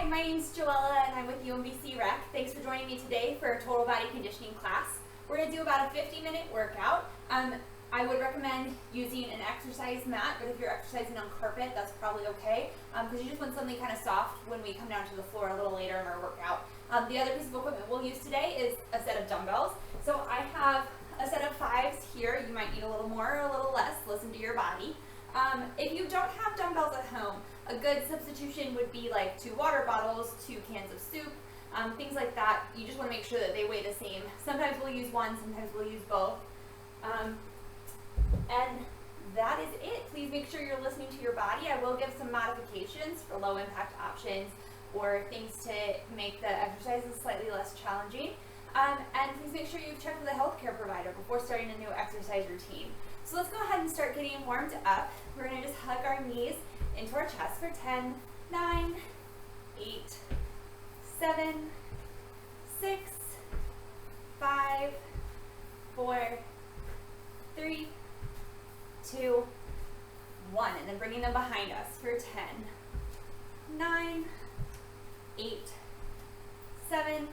Hi, my name's Joella and I'm with UMBC Rec. Thanks for joining me today for a total body conditioning class. We're going to do about a 50-minute workout. I would recommend using an exercise mat, but if you're exercising on carpet, that's probably okay, because you just want something kind of soft when we come down to the floor a little later in our workout. The other piece of equipment we'll use today is a set of dumbbells. So I have a set of 5s here. You might need a little more or a little less. Listen to your body. If you don't have dumbbells at home, a good substitution would be like 2 water bottles, 2 cans of soup, things like that. You just want to make sure that they weigh the same. Sometimes we'll use one, sometimes we'll use both. And that is it. Please make sure you're listening to your body. I will give some modifications for low impact options or things to make the exercises slightly less challenging. And please make sure you've checked with a healthcare provider before starting a new exercise routine. So let's go ahead and start getting warmed up. We're going to just hug our knees into our chest for 10, 9, 8, 7, 6, 5, 4, 3, 2, 1. And then bringing them behind us for 10, 9, 8, 7,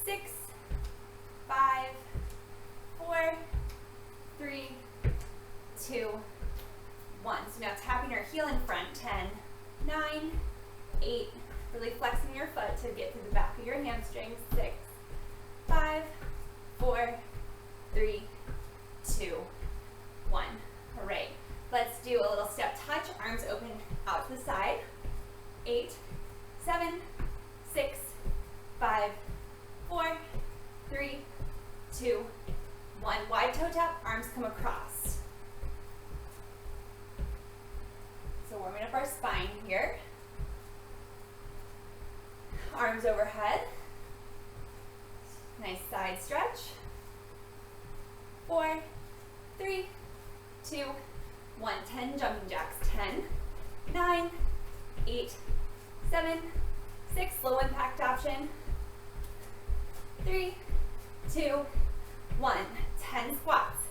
6, 5, 4, 3, 2, 1. So now tapping our heel in front, 10, 9, 8, really flexing your foot to get through the back of your hamstrings, 6, 5, 4, 3, 2, 1. All right, let's do a little step touch, arms open out to the side, 8, 7, 6, 5, 4, 3, 2, 1. Wide toe tap, arms come across. So warming up our spine here. Arms overhead. Nice side stretch. 4, 3, 2, 1. 10 jumping jacks. 10, 9, 8, 7, 6. Low impact option. 3, 2, 1. 10 squats.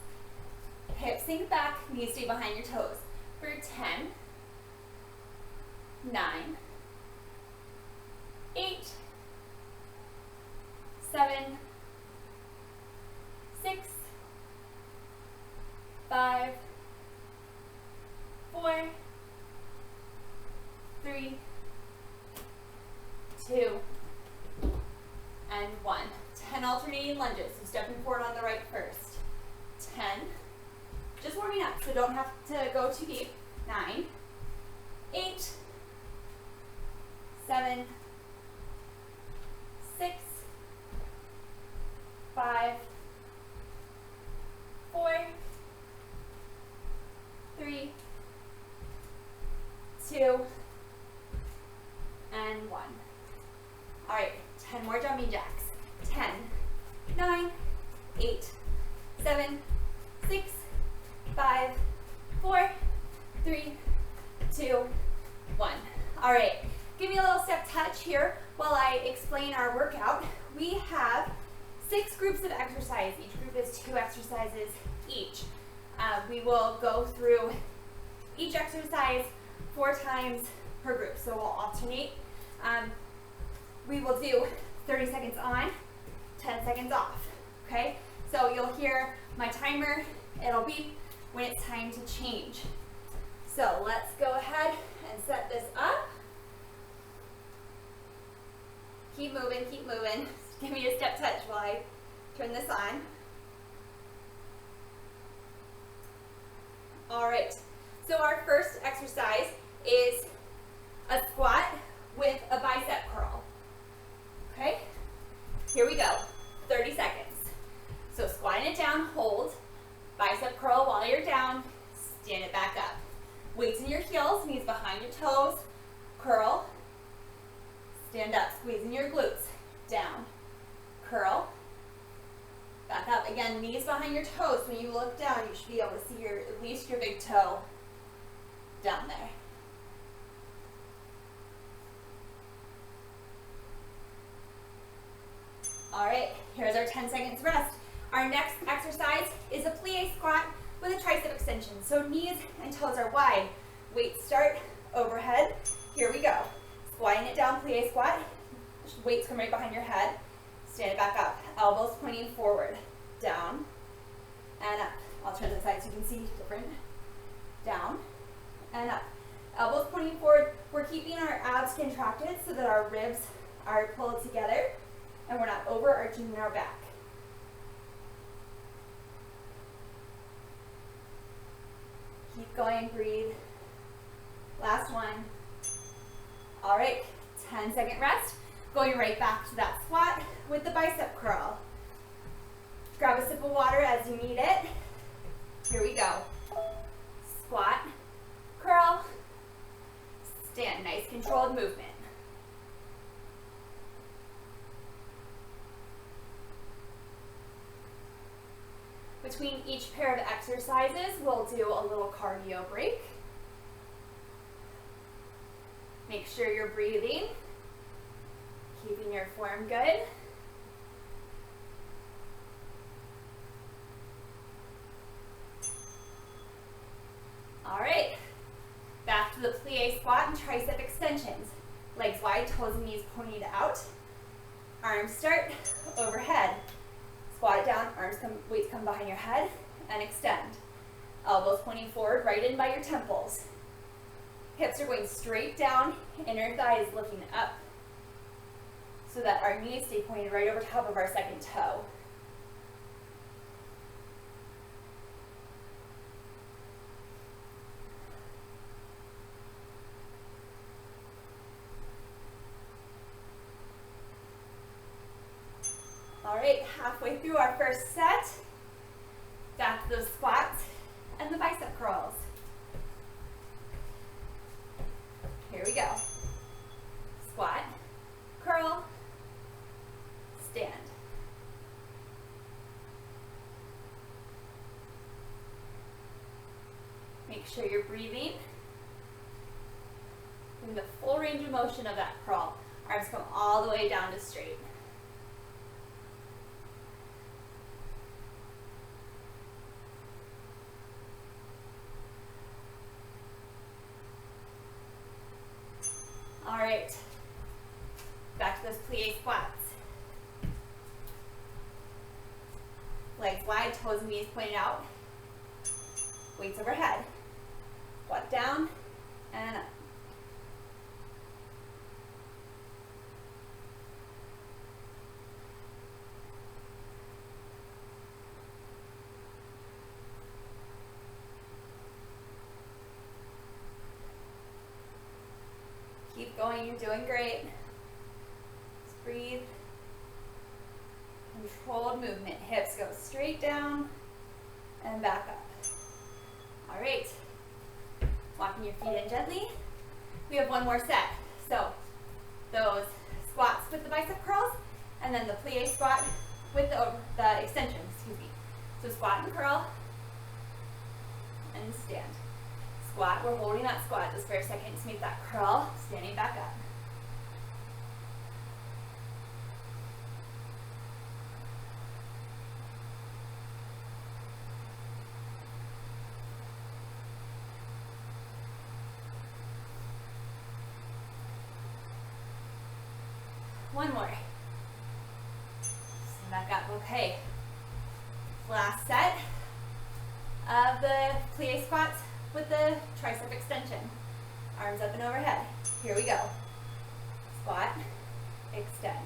Hips sink back, knees stay behind your toes. For 10, 9, 8, 7, 6, 5, 4, 3, 2, and 1. 10 alternating lunges, so stepping forward on the right first. 10, just warming up, so don't have to go too deep. 9, 8, 7, 6, 5, 4, 3, 2, and 1. All right, 10 more jumping jacks. 10, 9, 8, 7, 6, 5, 4, 3, 2, 1. All right, give me a little step touch here while I explain our workout. We have 6 groups of exercise. Each group is 2 exercises each. We will go through each exercise 4 times per group, so we'll alternate. We will do 30 seconds on, 10 seconds off, okay? So you'll hear my timer, it'll beep when it's time to change. So let's go ahead and set this up. Keep moving, keep moving. Give me a step touch while I turn this on. All right, so our first exercise is a squat with a bicep curl. Okay, here we go, 30 seconds. So squatting it down, hold, bicep curl while you're down, stand it back up. Weights in your heels, knees behind your toes, curl, stand up, squeezing your glutes, down, curl, back up. Again, knees behind your toes. When you look down, you should be able to see at least your big toe down there. All right, here's our 10 seconds rest. Our next exercise is a plie squat with a tricep extension. So knees and toes are wide. Weights start overhead. Here we go. Squatting it down, plie squat. Weights come right behind your head. Stand it back up. Elbows pointing forward. Down and up. I'll turn to the side so you can see different. Down and up. Elbows pointing forward. We're keeping our abs contracted so that our ribs are pulled together and we're not overarching in our back. Keep going, breathe. Last one. All right, 10-second rest. Going right back to that squat with the bicep curl. Grab a sip of water as you need it. Here we go. Squat, curl, stand. Nice controlled movement. Between each pair of exercises, we'll do a little cardio break. Make sure you're breathing, keeping your form good. All right, back to the plie squat and tricep extensions. Legs wide, toes and knees pointed out. Arms start overhead. Squat it down, weights come behind your head, and extend. Elbows pointing forward, right in by your temples. Hips are going straight down, inner thigh is lifting up so that our knees stay pointed right over top of our second toe. All right, halfway through our first set, back to those squats and the bicep curls. Here we go. Squat, curl, stand. Make sure you're breathing. In the full range of motion of that curl. Arms come all the way down to straight. All right, back to those plie squats. Legs wide, toes and knees pointed out. Weights overhead. Squat down and up. Keep going, you're doing great. Just breathe. Controlled movement. Hips go straight down and back up. All right. Walking your feet in gently. We have one more set. So those squats with the bicep curls and then the plie squat with the extension, excuse me. So squat and curl and stand. Squat, we're holding that squat just for a second to make that curl, standing back up. One more. Stand back up, okay. Last set of the plie squats with the tricep extension. Arms up and overhead. Here we go. Squat, extend.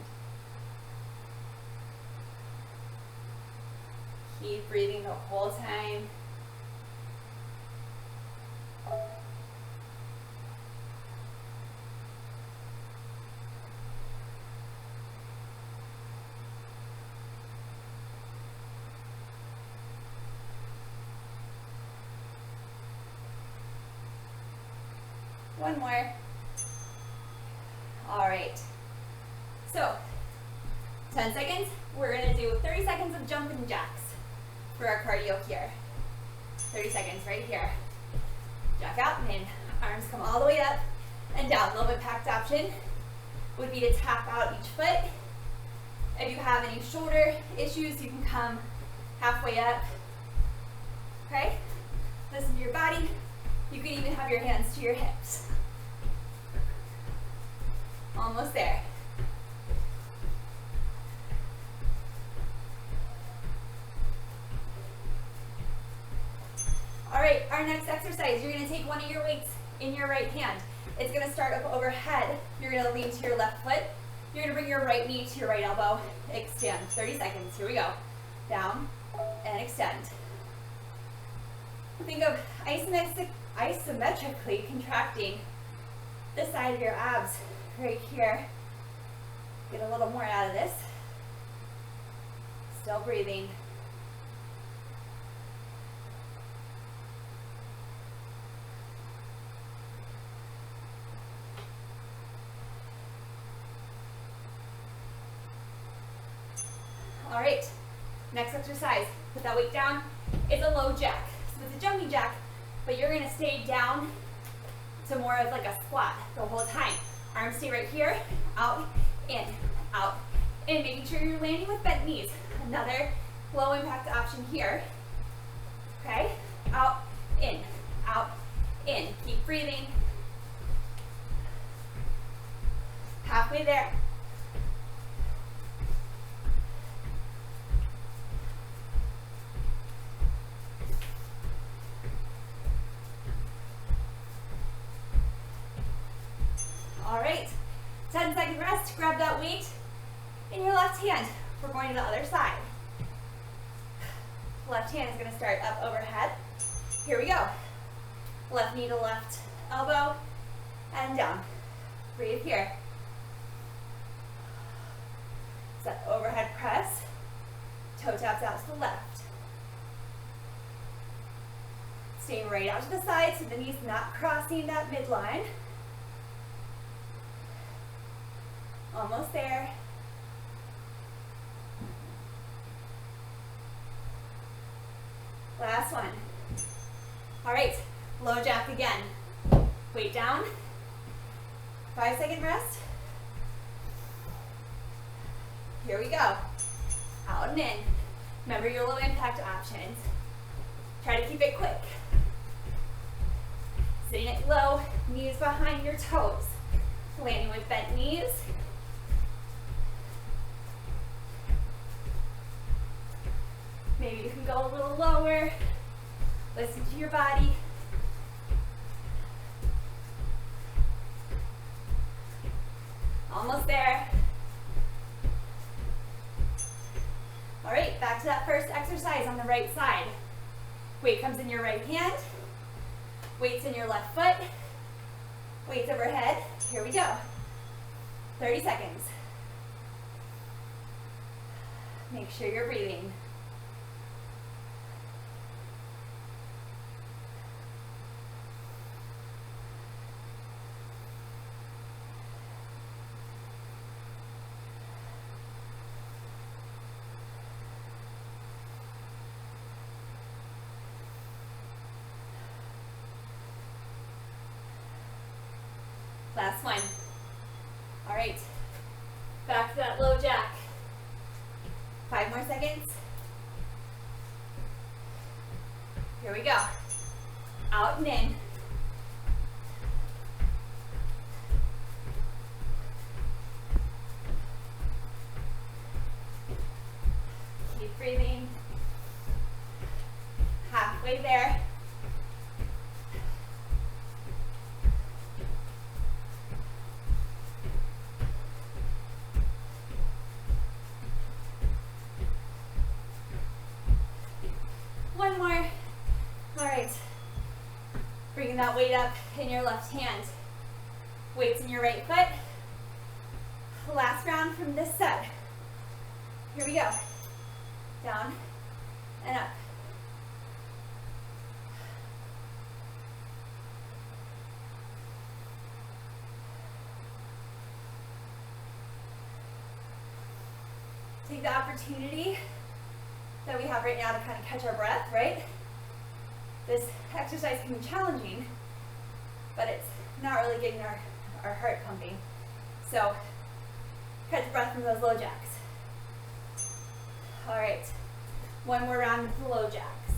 Keep breathing the whole time. One more. All right. So, 10 seconds. We're gonna do 30 seconds of jumping jacks for our cardio here. 30 seconds right here. Jack out and in. Arms come all the way up and down. Low impact option would be to tap out each foot. If you have any shoulder issues, you can come halfway up. Okay? Listen to your body. You can even have your hands to your hips. Almost Almost there. All right, our next exercise, you're gonna take one of your weights in your right hand. It's gonna start up overhead. You're gonna lean to your left foot. You're gonna bring your right knee to your right elbow. Extend, 30 seconds, here we go. Down and extend. Think of isometrically contracting the side of your abs right here. Get a little more out of this. Still breathing. All right, next exercise, put that weight down. It's a low jack. So it's a jumping jack, but you're gonna stay down to more of like a squat the whole time. Arms stay right here, out, in, making sure you're landing with bent knees. Another low impact option here. Okay, out, in, keep breathing. Halfway there. All right, 10-second rest. Grab that weight in your left hand. We're going to the other side. Left hand is going to start up overhead. Here we go. Left knee to left elbow and down. Breathe here. Set overhead press. Toe taps out to the left. Stay right out to the side so the knee's not crossing that midline. Almost there. Last one. All right, low jack again. Weight down. 5-second rest. Here we go. Out and in. Remember your low impact options. Try to keep it quick. Sitting it low, knees behind your toes. Landing with bent knees. Maybe you can go a little lower. Listen to your body. Almost there. All right, back to that first exercise on the right side. Weight comes in your right hand. Weight's in your left foot. Weights overhead. Here we go. 30 seconds. Make sure you're breathing. Last one. All right, back to that low jack. 5 more seconds. Here we go. Out and in. Keep breathing. Halfway there. One more. All right. Bringing that weight up in your left hand. Weights in your right foot. Last round from this set. Here we go. Down and up. Take the opportunity that we have right now to kind of catch our breath, right? This exercise can be challenging, but it's not really getting our heart pumping. So catch breath from those low jacks. All right, one more round of the low jacks.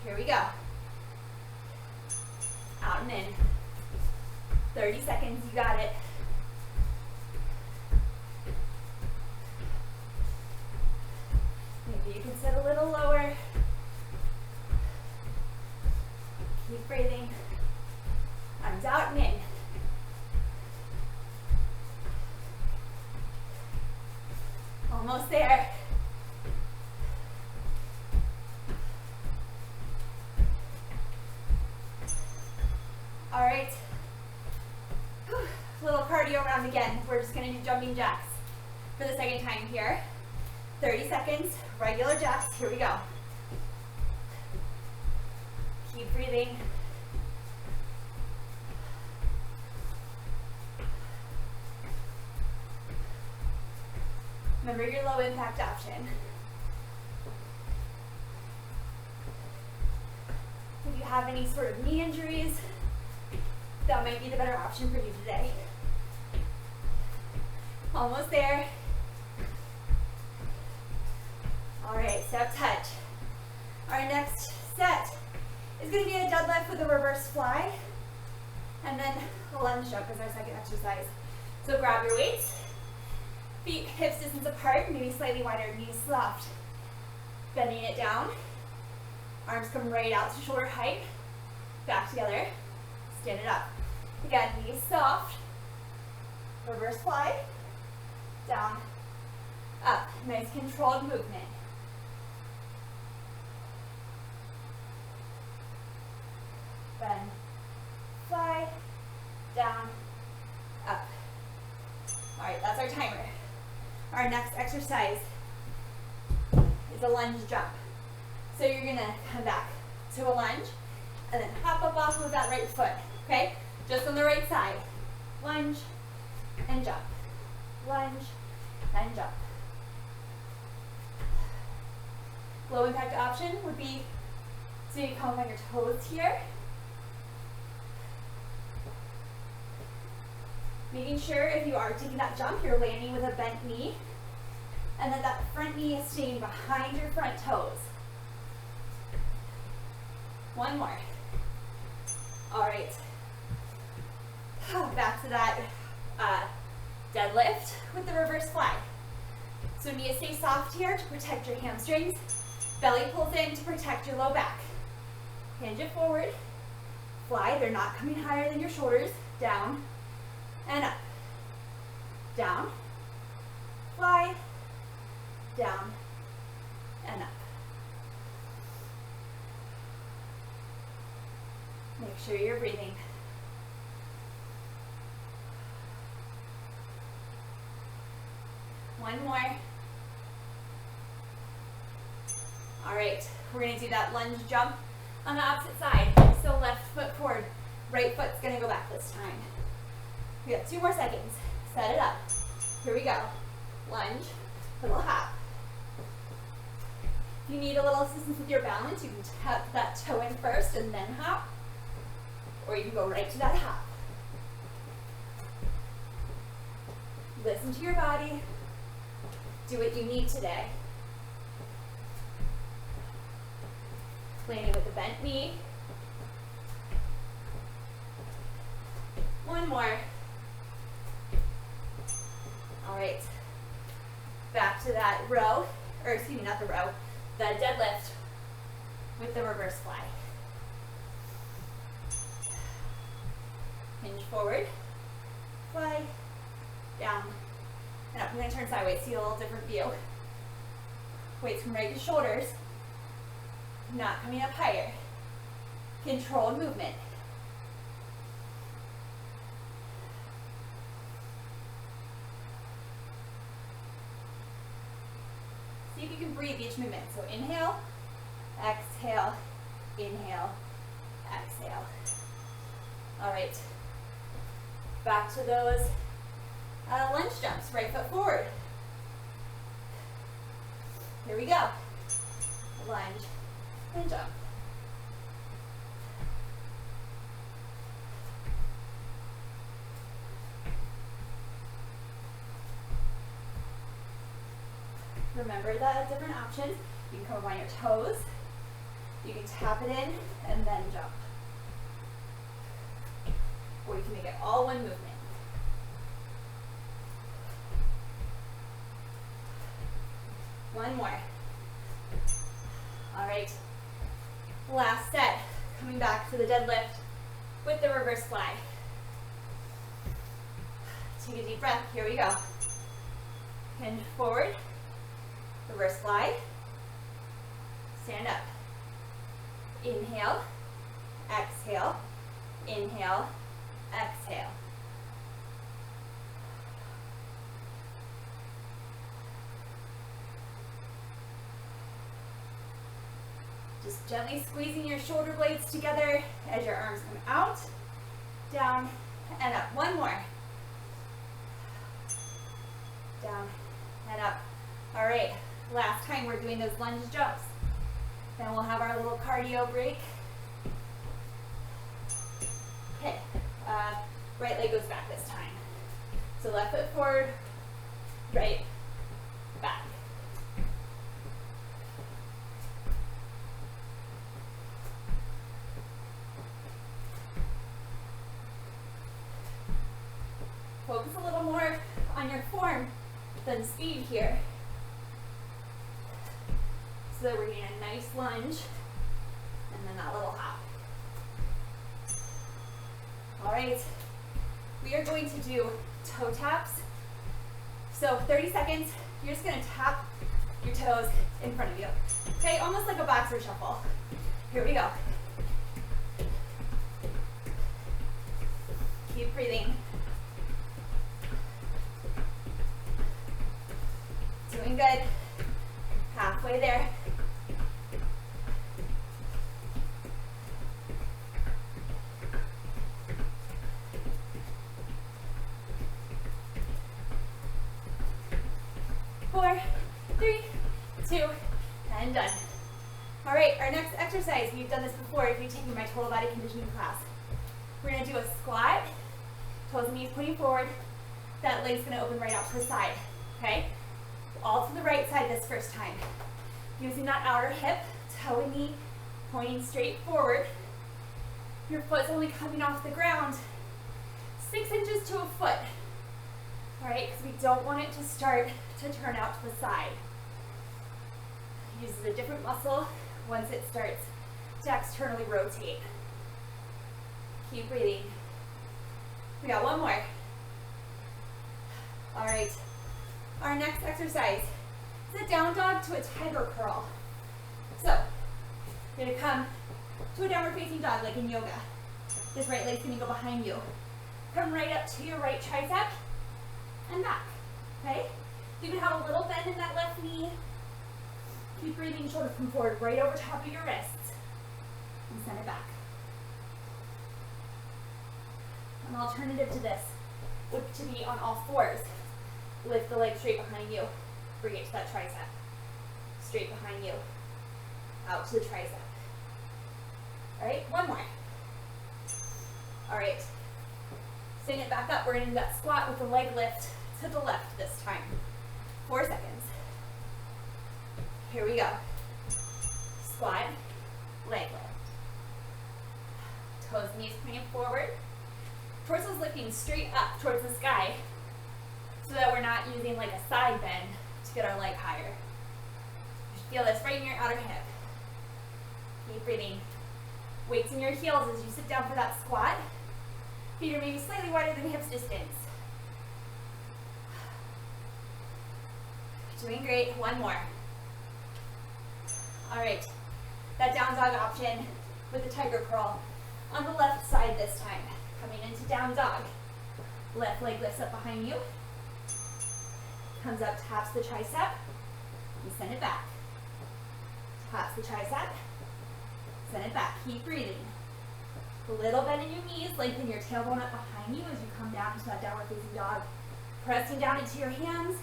Here we go. Out and in. 30 seconds, you got it. Maybe you can sit a little lower. Keep breathing. Arms out and in. Almost there. All right. Little cardio round again. We're just going to do jumping jacks for the second time here. 30 seconds, regular jacks. Here we go. Keep breathing. Remember your low impact option. If you have any sort of knee injuries, that might be the better option for you today. Almost there. All right, step touch. Our next set is going to be a deadlift with a reverse fly, and then a lunge jump as our second exercise. So grab your weights, feet hips distance apart, maybe slightly wider, knees soft. Bending it down. Arms come right out to shoulder height. Back together. Stand it up. Again, knees soft. Reverse fly. Down. Up. Nice controlled movement. Bend. Fly. Down. Up. All right, that's our timer. Our next exercise is a lunge jump. So you're gonna come back to a lunge and then hop up off of that right foot, okay? Just on the right side. Lunge and jump. Lunge and jump. Low impact option would be so you come up on your toes here. Making sure if you are taking that jump, you're landing with a bent knee, and then that front knee is staying behind your front toes. One more. All right. Back to that deadlift with the reverse fly. So knees stay soft here to protect your hamstrings. Belly pulls in to protect your low back. Hinge it forward. Fly. They're not coming higher than your shoulders. Down and up. Down. Fly. Down and up. Make sure you're breathing. One more. All right, we're gonna do that lunge jump on the opposite side. So left foot forward, right foot's gonna go back this time. We got 2 more seconds. Set it up. Here we go. Lunge, little hop. If you need a little assistance with your balance, you can tap that toe in first and then hop. Or you can go right to that hop. Listen to your body. Do what you need today. Landing with a bent knee. One more. All right. Back to that row, or excuse me, not the row, the deadlift with the reverse fly. Hinge forward, fly, down, and up. I'm going to turn sideways, see a little different view. Weights from right to shoulders, not coming up higher. Controlled movement. See if you can breathe each movement. So inhale, exhale, inhale, exhale. All right. Back to those lunge jumps. Right foot forward. Here we go. Lunge and jump. Remember the different options. You can come up on your toes. You can tap it in and then jump. Or you can make it all one movement. One more. All right, last set. Coming back to the deadlift with the reverse fly. Take a deep breath, here we go. Hinge forward, reverse fly, stand up. Inhale, exhale, inhale, exhale. Just gently squeezing your shoulder blades together as your arms come out, down, and up. One more. Down and up. All right, last time we're doing those lunge jumps. Then we'll have our little cardio break. Okay, right leg goes back this time. So left foot forward, right, back. Focus a little more on your form than speed here. So that we're getting a nice lunge and then that little hop. All right, we are going to do toe taps. So 30 seconds, you're just gonna tap your toes in front of you. Okay, almost like a boxer shuffle. Here we go. Keep breathing. Doing good. Halfway there. Four, three, two, and done. All right, our next exercise, we've done this before if you've taken my total body conditioning class. We're gonna do a squat, toes and knees pointing forward. That leg's gonna open right out to the side, okay? All to the right side this first time. Using that outer hip, toe and knee pointing straight forward. Your foot's only coming off the ground 6 inches to a foot. All right, because we don't want it to start to turn out to the side. It uses a different muscle once it starts to externally rotate. Keep breathing. We got one more. All right. Our next exercise is a down dog to a tiger curl. So, you're gonna come to a downward facing dog like in yoga. This right leg's gonna go behind you. Come right up to your right tricep and back, okay? You can have a little bend in that left knee. Keep breathing, shoulders come forward right over top of your wrists. And send it back. An alternative to this would to be on all fours. Lift the leg straight behind you. Bring it to that tricep. Straight behind you. Out to the tricep. All right, one more. All right. Stand it back up. We're going to do that squat with the leg lift to the left this time. 4 seconds. Here we go. Squat, leg lift. Toes, knees pointing forward. Torso's lifting straight up towards the sky so that we're not using like a side bend to get our leg higher. You should feel this right in your outer hip. Keep breathing. Weights in your heels as you sit down for that squat. Feet are maybe slightly wider than hips distance. Doing great. One more. All right. That down dog option with the tiger curl on the left side this time. Coming into down dog. Left leg lifts up behind you. Comes up, taps the tricep. You send it back. Taps the tricep. Send it back. Keep breathing. A little bend in your knees. Lengthen your tailbone up behind you as you come down to that downward facing dog. Pressing down into your hands.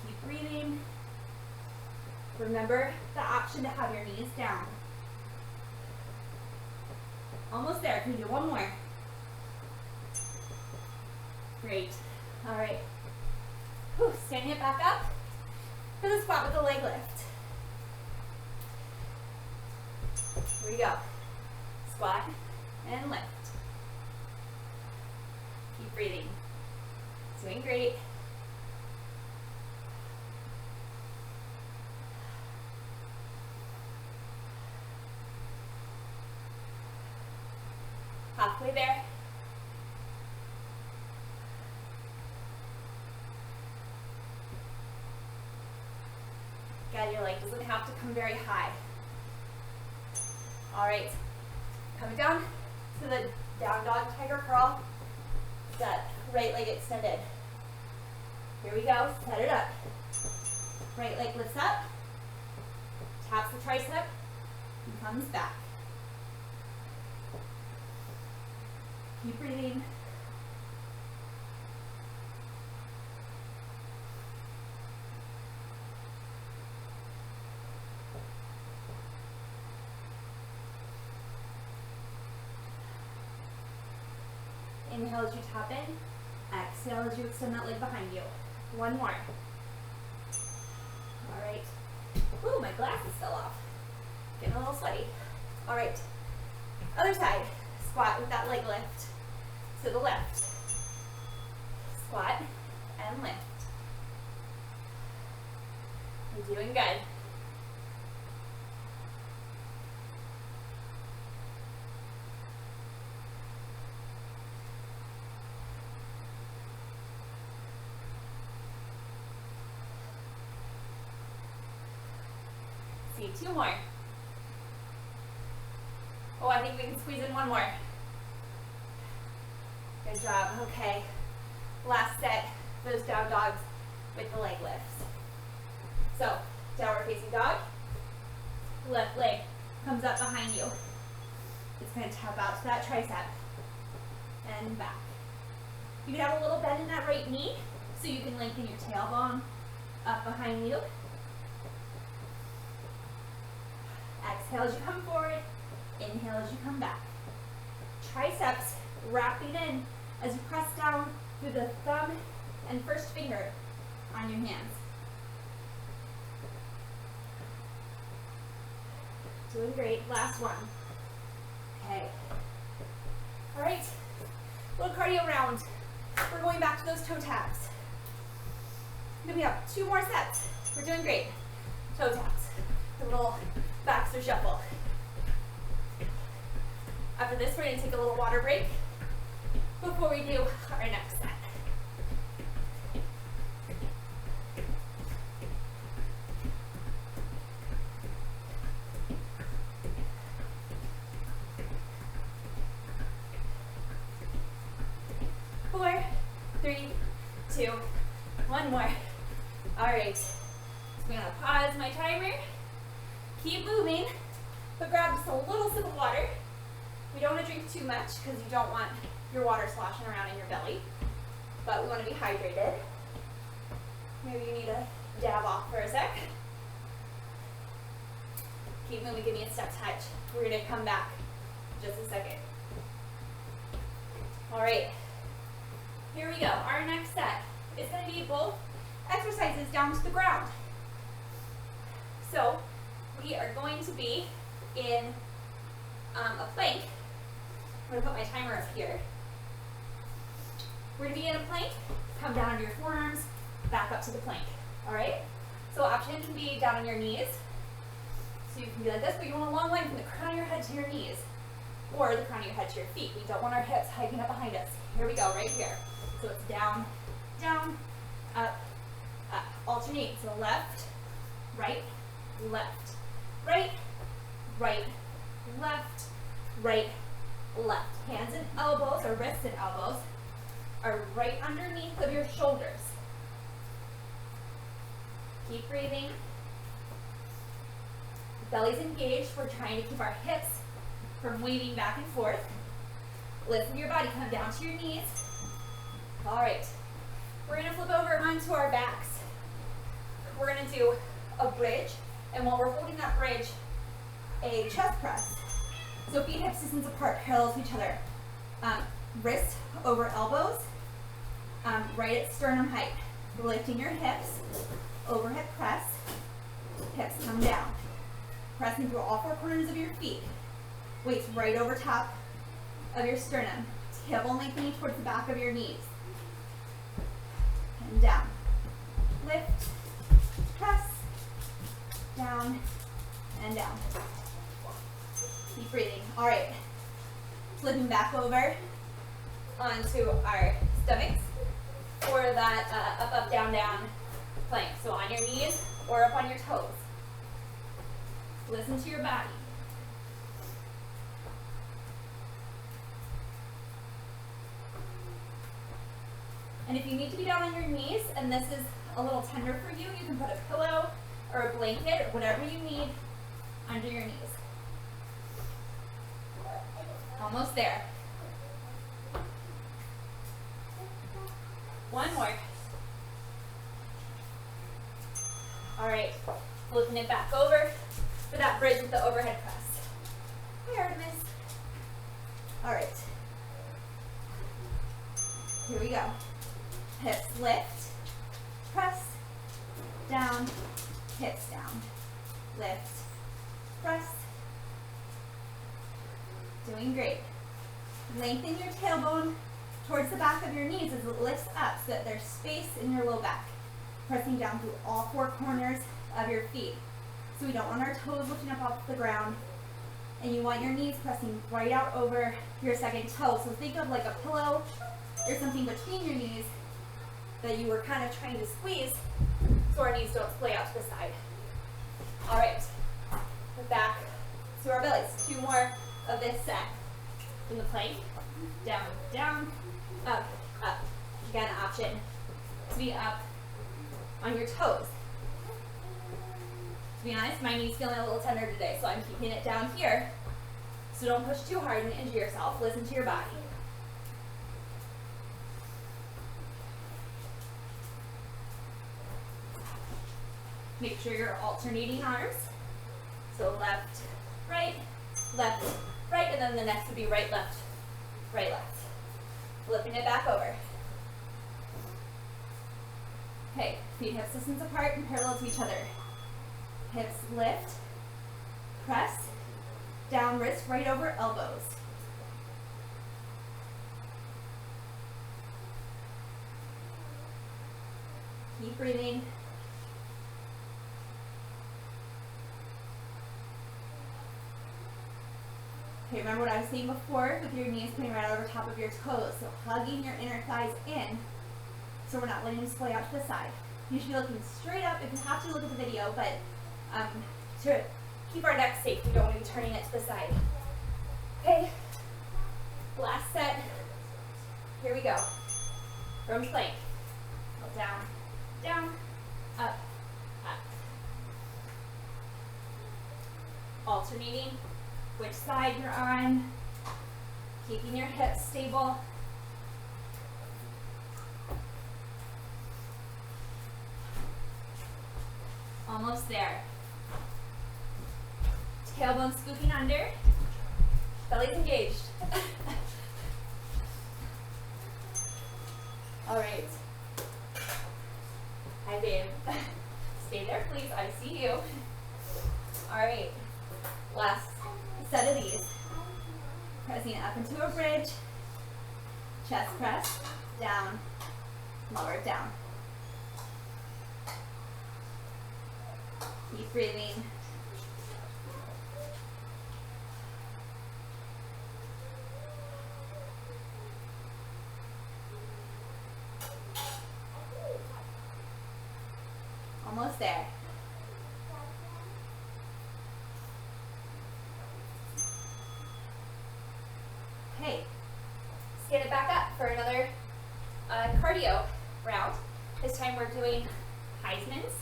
Keep breathing. Remember the option to have your knees down. Almost there. Can you do one more? Great. All right. Whew. Standing it back up for the squat with the leg lift. Here we go. Squat and lift. Keep breathing. Doing great. Halfway there. Again, your leg doesn't have to come very high. All right, coming down to the down dog tiger curl. That right leg extended. Here we go, set it up. Right leg lifts up, taps the tricep, and comes back. Keep breathing. Inhale as you tap in. Exhale as you extend that leg behind you. One more. All right. Ooh, my glasses fell off. Getting a little sweaty. All right. Other side. Squat with that leg lift to the left. Squat and lift. You're doing good. See, two more. Oh, I think we can squeeze in one more. Good job. Okay. Last set, those down dogs with the leg lifts. So, downward facing dog. Left leg comes up behind you. It's going to tap out to that tricep. And back. You can have a little bend in that right knee so you can lengthen your tailbone up behind you. Exhale as you come forward. Inhale as you come back. Triceps wrapping in as you press down through the thumb and first finger on your hands. Doing great. Last one. Okay. All right. Little cardio round. We're going back to those toe taps. Then we have 2 more sets. We're doing great. Toe taps. The little Baxter shuffle. After this, we're going to take a little water break before we do our next set. Four, three, two, one more. All right. So I'm going to pause my timer. Keep moving, but grab just a little sip of water. We don't want to drink too much because you don't want your water sloshing around in your belly, but we want to be hydrated. Maybe you need to dab off for a sec. Keep moving, give me a step touch. We're going to come back in just a second. All right, here we go. Our next set is going to be both exercises down to the ground. So we are going to be in a plank. I'm going to put my timer up here. We're going to be in a plank. Come down on your forearms, back up to the plank. All right? So option can be down on your knees. So you can be like this, but you want a long line from the crown of your head to your knees, or the crown of your head to your feet. We don't want our hips hiking up behind us. Here we go, right here. So it's down, down, up, up. Alternate. So left, right, left. Right, right, left, right, left. Hands and elbows, or wrists and elbows, are right underneath of your shoulders. Keep breathing. Belly's engaged. We're trying to keep our hips from waving back and forth. Listen to your body. Come down to your knees. All right. We're going to flip over onto our backs. We're going to do a bridge. And while we're holding that bridge, a chest press. So feet hips distance apart, parallel to each other. Wrist over elbows, right at sternum height. Lifting your hips, overhead press, hips come down. Pressing through all 4 corners of your feet Weights right over top of your sternum. Tailbone lengthening towards the back of your knees. And down. Lift, press, down, and down. Keep breathing. All right. Flipping back over onto our stomachs for that up, up, down, down plank. So on your knees or up on your toes. Listen to your body. And if you need to be down on your knees and this is a little tender for you, you can put a pillow or a blanket or whatever you need under your knees. Almost there. One more. All right, flipping it back over for that bridge with the overhead press. Hi, Artemis. All right. Here we go. Hips lift, press, down, hips down, lift, press. Doing great. Lengthen your tailbone towards the back of your knees as it lifts up so that there's space in your low back. Pressing down through all four corners of your feet. So we don't want our toes lifting up off the ground. And you want your knees pressing right out over your second toe. So think of like a pillow or something between your knees that you were kind of trying to squeeze so our knees don't splay out to the side. All right, back to our bellies. 2 more of this set. In the plank, down, down, up, up. Again, option to be up on your toes. To be honest, my knee's feeling a little tender today, so I'm keeping it down here. So don't push too hard and injure yourself. Listen to your body. Make sure you're alternating arms. So left, right, and then the next would be right, left, right, left. Flipping it back over. Okay, feet hips distance apart and parallel to each other. Hips lift, press, down, wrist right over elbows. Keep breathing. Okay, remember what I was saying before with your knees coming right over top of your toes. So hugging your inner thighs in so we're not letting them splay out to the side. You should be looking straight up if you have to look at the video, but to keep our neck safe, we don't want to be turning it to the side. Okay, last set. Here we go. From plank. Down, down, up, up. Alternating which side you're on, keeping your hips stable. Almost there. Tailbone scooping under, belly's engaged. All right. Hi, babe. Stay there, please. I see you. All right. Last set of these. Pressing up into a bridge. Chest press. Down. Lower it down. Keep breathing. Almost there. Okay, let's get it back up for another cardio round. This time we're doing Heisman's.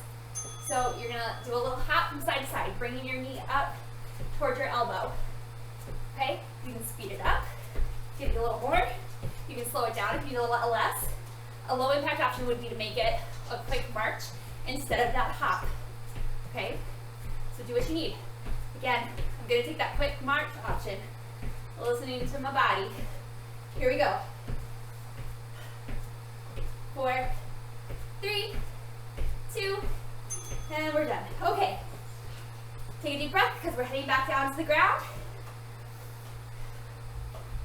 So you're gonna do a little hop from side to side, bringing your knee up towards your elbow. Okay, you can speed it up, give it a little more. You can slow it down if you need a lot less. A low impact option would be to make it a quick march instead of that hop. Okay, so do what you need. Again, I'm gonna take that quick march option, listening to my body. Here we go. 4, 3, 2, and we're done. Okay, take a deep breath because we're heading back down to the ground.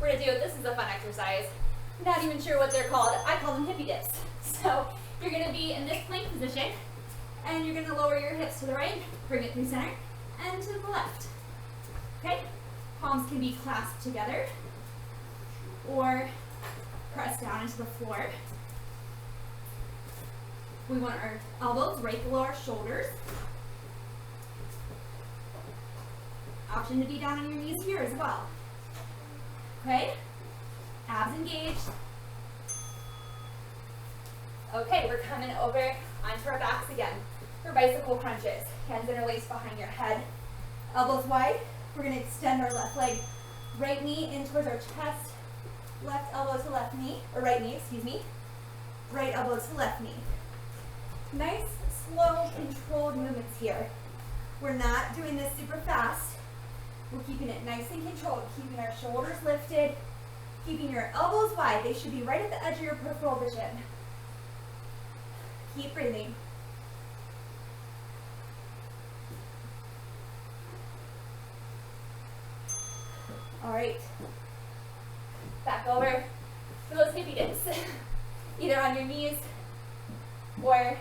we're gonna do, this is a fun exercise. Not even sure what they're called. I call them hippie dips. So you're gonna be in this plank position, and you're gonna lower your hips to the right, bring it through center, and to the left. Okay? Palms can be clasped together, or pressed down into the floor. We want our elbows right below our shoulders. Option to be down on your knees here as well. Okay? Abs engaged. Okay, we're coming over onto our backs again for bicycle crunches. Hands interlaced behind your head. Elbows wide. We're going to extend our left leg, right knee in towards our chest. Left elbow to left knee, or right knee, excuse me. Right elbow to left knee. Nice, slow, controlled movements here. We're not doing this super fast. We're keeping it nice and controlled, keeping our shoulders lifted, keeping your elbows wide. They should be right at the edge of your peripheral vision. Keep breathing. All right. Back over for those hippie dips. Either on your knees or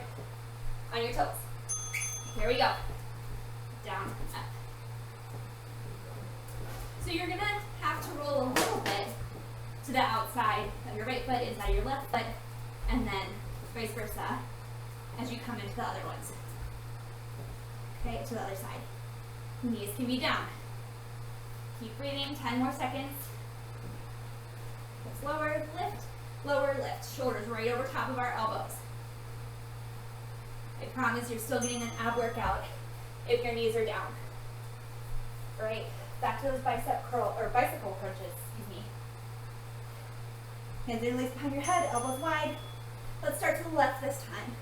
on your toes. Here we go. Down, up. So you're gonna have to roll a little bit to the outside of your right foot, inside your left foot, and then vice versa as you come into the other ones. Okay, to the other side. Knees can be down. Keep breathing, 10 more seconds. Hips lower, lift. Shoulders right over top of our elbows. I promise you're still getting an ab workout if your knees are down. All right, back to those bicep curl, or bicycle crunches, excuse me. Hands interlaced behind your head, elbows wide. Let's start to the left this time.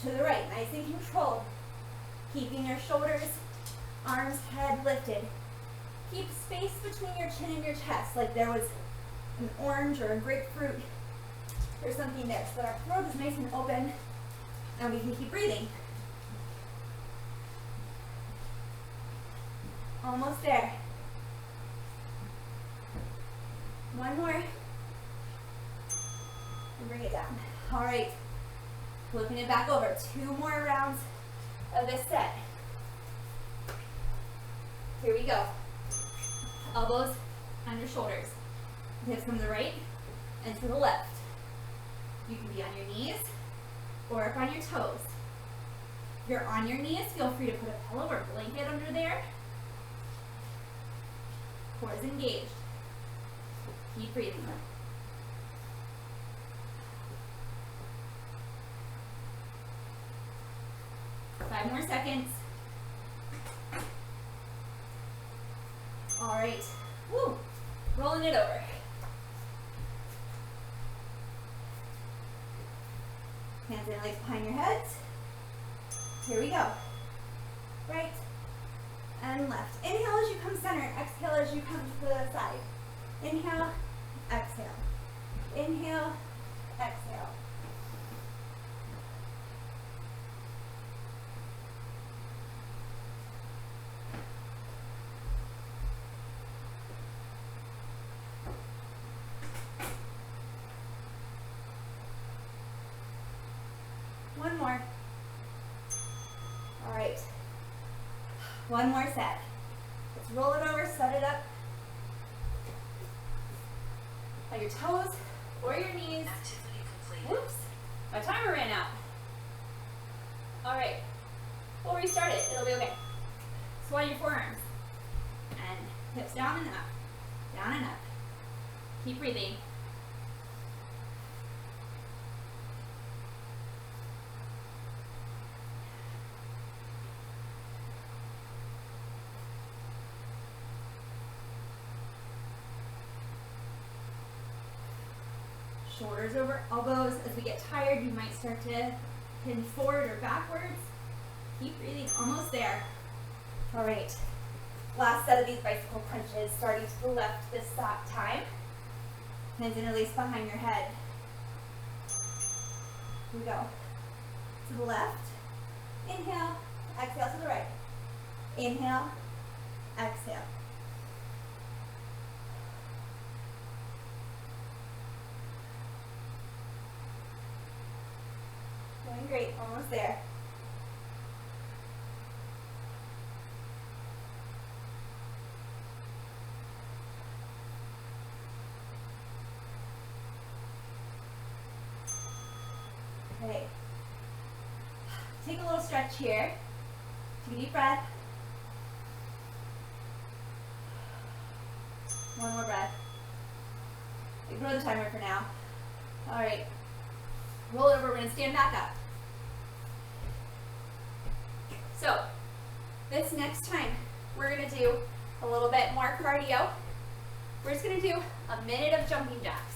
To the right, nice and controlled. Keeping your shoulders, arms, head lifted. Keep space between your chin and your chest, like there was an orange or a grapefruit. There's something there, so that our throat is nice and open, and we can keep breathing. Almost there. One more. And bring it down. All right. Flipping it back over. 2 more rounds of this set. Here we go. Elbows on your shoulders. Hips from the right and to the left. You can be on your knees or up on your toes. If you're on your knees, feel free to put a pillow or blanket under there. Core is engaged. Keep breathing. Five more seconds. All right. Woo. Rolling it over. Hands interlaced behind your heads. Here we go. Right and left. Inhale as you come center. Exhale as you come to the side. Inhale, exhale. Inhale, exhale. One more. All right. One more set. Let's roll it over, set it up. On your toes or your knees. Activity completed. Whoops, my timer ran out. All right, we'll restart it, it'll be okay. So on your forearms, and hips down and up, down and up. Keep breathing. Shoulders over elbows. As we get tired, you might start to pin forward or backwards. Keep breathing, almost there. All right, last set of these bicycle crunches, starting to the left this time. Hands interlaced behind your head. Here we go. To the left. Inhale, exhale to the right. Inhale, exhale. great, almost there. Okay. Take a little stretch here. Take a deep breath. One more breath. Ignore the timer for now. All right. Roll over, we're gonna stand back up. So, this next time, we're gonna do a little bit more cardio. We're just gonna do a minute of jumping jacks.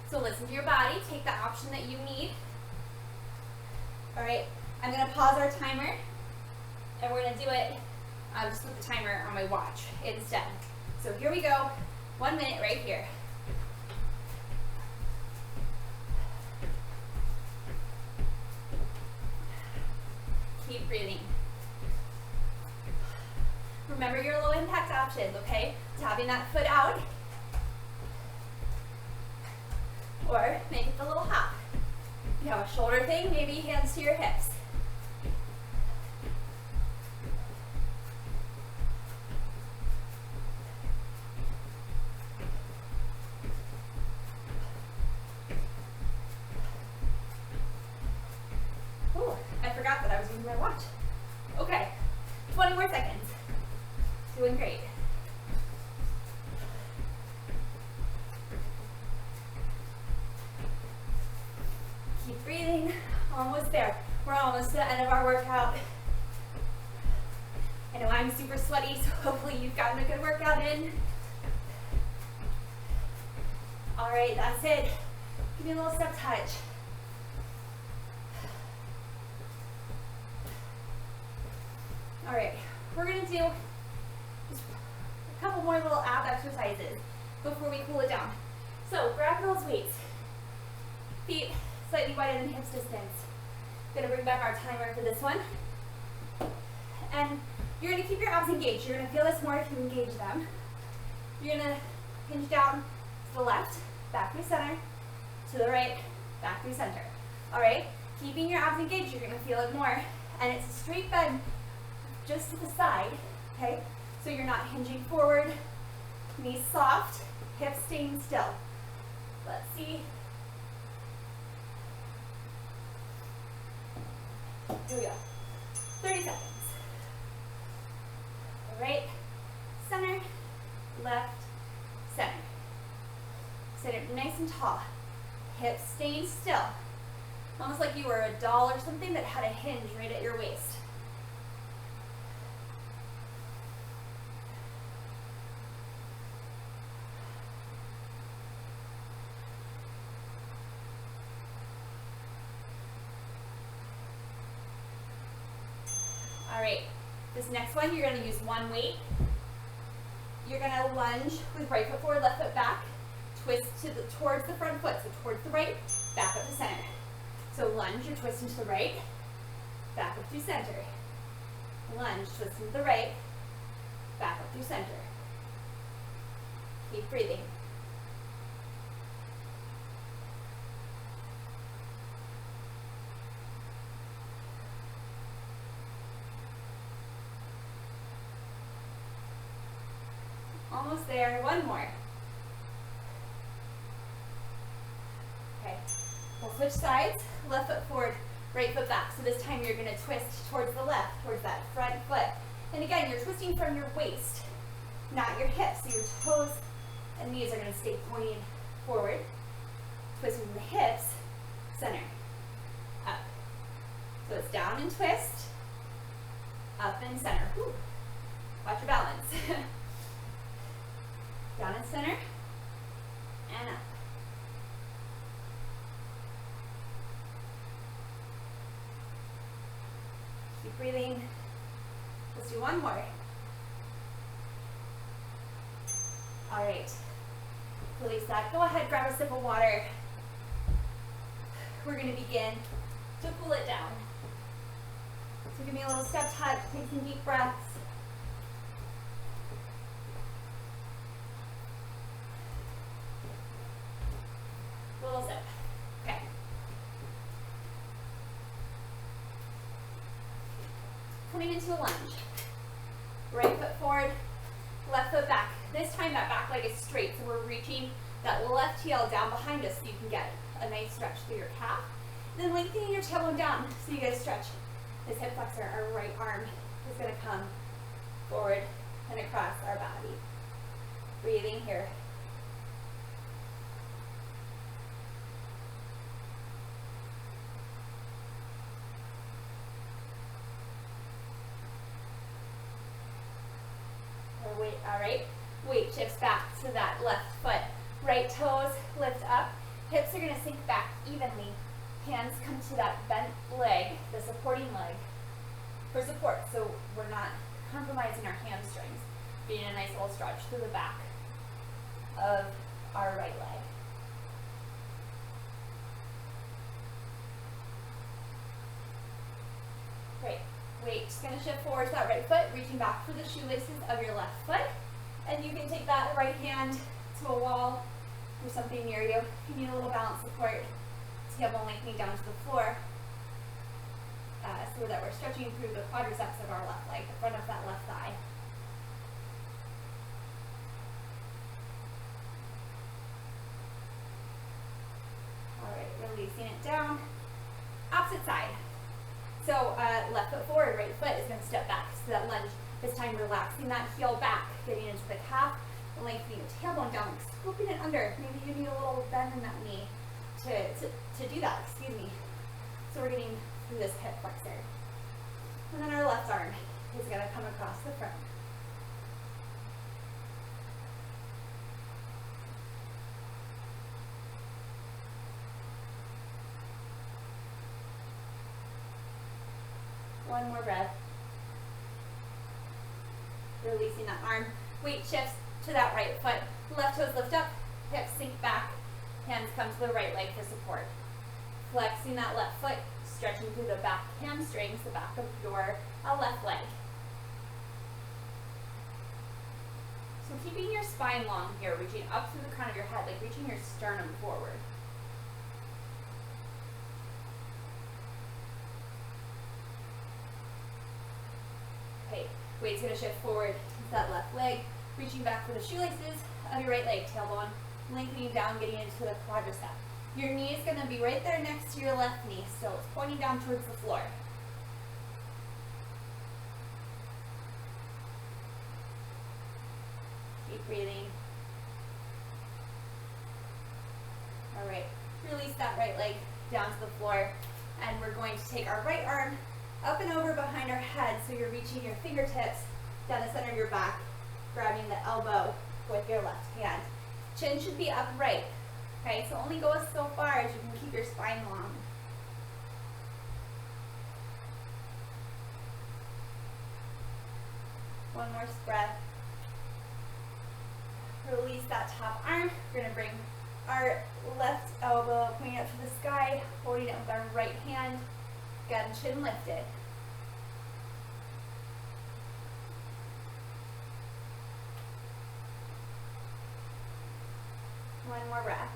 So listen to your body, take the option that you need. All right, I'm gonna pause our timer, and we're gonna do it just with the timer on my watch instead. So here we go, 1 minute right here. Keep breathing. Remember your low impact options, okay? Tapping that foot out, or make it the little hop. You have a shoulder thing, maybe hands to your hips. Ooh, I forgot that I was using my watch. Okay, 20 more seconds. Doing great. Keep breathing. Almost there. We're almost to the end of our workout. I know I'm super sweaty, so hopefully you've gotten a good workout in. All right, that's it. Give me a little step touch. All right, we're gonna do just a couple more little ab exercises before we cool it down. So grab those weights. Feet slightly wider than hips distance. Gonna bring back our timer for this one. And you're gonna keep your abs engaged. You're gonna feel this more if you engage them. You're gonna hinge down to the left, back through center, to the right, back through center. All right, keeping your abs engaged, you're gonna feel it more. And it's a straight bend just to the side, okay? So you're not hinging forward, knees soft, hips staying still. Let's see. Here we go. 30 seconds. All right, center, left, center. Sit it nice and tall. Hips staying still. Almost like you were a doll or something that had a hinge right at your waist. All right, this next one, you're gonna use one weight. You're gonna lunge with right foot forward, left foot back, twist towards the front foot, so towards the right, back up to center. So lunge, you're twisting to the right, back up through center. Lunge, twisting to the right, back up through center. Keep breathing. Almost there, one more. Okay, we'll switch sides, left foot forward, right foot back. So this time you're gonna twist towards the left, towards that front foot. And again, you're twisting from your waist, not your hips. So your toes and knees are gonna stay pointing forward. Twisting the hips, center, up. So it's down and twist, up and center. Whew. Watch your balance. Down and center, and up. Keep breathing. Let's do one more. All right, release that. Go ahead, grab a sip of water. We're gonna begin to cool it down. So give me a little step touch, take some deep breaths. Little sip. Okay. coming into a lunge. Right foot forward, left foot back. This time that back leg is straight, so we're reaching that left heel down behind us so you can get a nice stretch through your calf. And then lengthening your tailbone down so you get a stretch. This hip flexor, our right arm, is going to come forward and across our body. Breathing here. All right, weight shifts back to that left foot. Right toes lift up. Hips are going to sink back evenly. Hands come to that bent leg, the supporting leg, for support. So we're not compromising our hamstrings. Getting a nice little stretch through the back of our right leg. Great. Weight's going to shift forward to that right foot, reaching back for the shoelaces of your left foot. And you can take that right hand to a wall or something near you. If you need a little balance support, tailbone lengthening down to the floor so that we're stretching through the quadriceps of our left leg, the front of that left thigh. All right, releasing it down. Opposite side. So left foot forward, right foot is going to step back to that lunge. This time relaxing that heel back, getting into the calf, lengthening the tailbone down, scooping it under. Maybe you need a little bend in that knee to do that, excuse me. So we're getting through this hip flexor. And then our left arm is going to come across the front. One more breath. Releasing that arm. Weight shifts to that right foot. Left toes lift up, hips sink back, hands come to the right leg for support. Flexing that left foot, stretching through the back hamstrings, the back of your left leg. So keeping your spine long here, reaching up through the crown of your head, like reaching your sternum forward. Okay, weight's going to shift forward to that left leg, reaching back for the shoelaces of your right leg, tailbone, lengthening down, getting into the quadricep. Your knee is going to be right there next to your left knee, so it's pointing down towards the floor. Keep breathing. All right, release that right leg down to the floor, and we're going to take our right arm up and over behind our head, so you're reaching your fingertips down the center of your back, grabbing the elbow with your left hand. Chin should be upright, okay? So only go so far as you can keep your spine long. One more breath. Release that top arm. We're going to bring our left elbow pointing up to the sky, holding it with our right hand. Again, chin lifted. One more breath.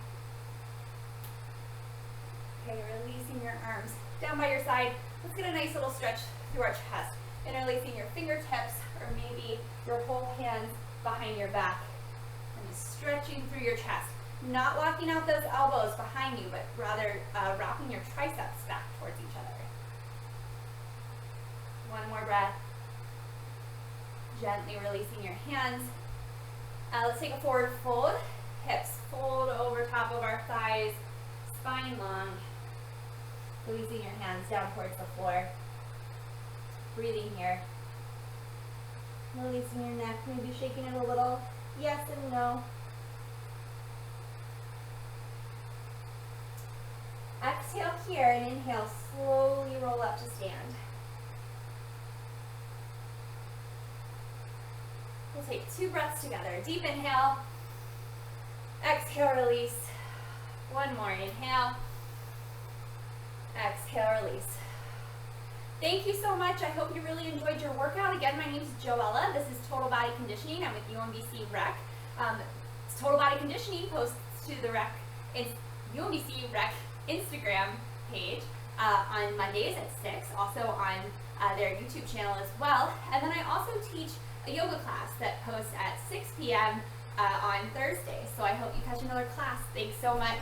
Okay, releasing your arms down by your side. Let's get a nice little stretch through our chest. Interlacing your fingertips or maybe your whole hands behind your back. And just stretching through your chest. Not locking out those elbows behind you, but rather wrapping your triceps back towards each other. One more breath. Gently releasing your hands. Let's take a forward fold. Hips fold over top of our thighs. Spine long. Releasing your hands down towards the floor. Breathing here. Releasing your neck, maybe shaking it a little. Yes and no. Exhale here and inhale, slowly roll up to stand. We'll take 2 breaths together. Deep inhale. Exhale, release. One more, inhale. Exhale, release. Thank you so much. I hope you really enjoyed your workout. Again, my name is Joella. This is Total Body Conditioning. I'm with UMBC Rec. Total Body Conditioning posts to the Rec, UMBC Rec Instagram page. on Mondays at 6, also on their YouTube channel as well. And then I also teach a yoga class that posts at 6 p.m. On Thursday. So I hope you catch another class. Thanks so much.